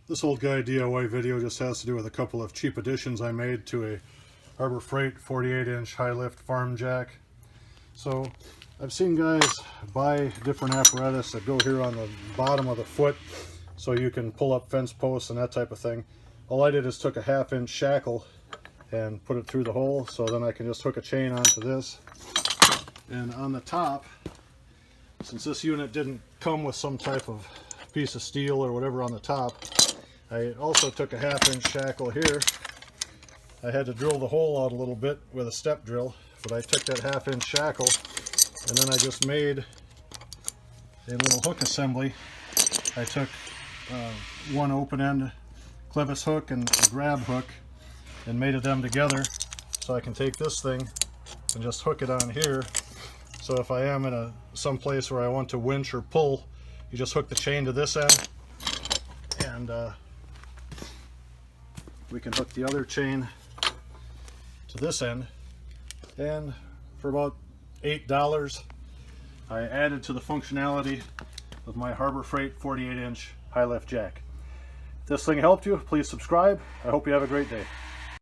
This old guy DIY video just has to do with a couple of cheap additions I made to a Harbor Freight 48-inch high lift farm jack. So I've seen guys buy different apparatus that go here on the bottom of the foot so you can pull up fence posts and that type of thing. All I did is took a 1/2-inch shackle and put it through the hole, so then I can just hook a chain onto this. And on the top, since this unit didn't come with some type of piece of steel or whatever on the top, I also took a 1/2-inch shackle here. I had to drill the hole out a little bit with a step drill, but I took that 1/2-inch shackle and then I just made a little hook assembly. I took one open end Clevis hook and a grab hook and mated them together so I can take this thing and just hook it on here. So if I am in some place where I want to winch or pull, you just hook the chain to this end, and we can hook the other chain to this end. And for about $8, I added to the functionality of my Harbor Freight 48-inch high lift jack. If this thing helped you, please subscribe. I hope you have a great day.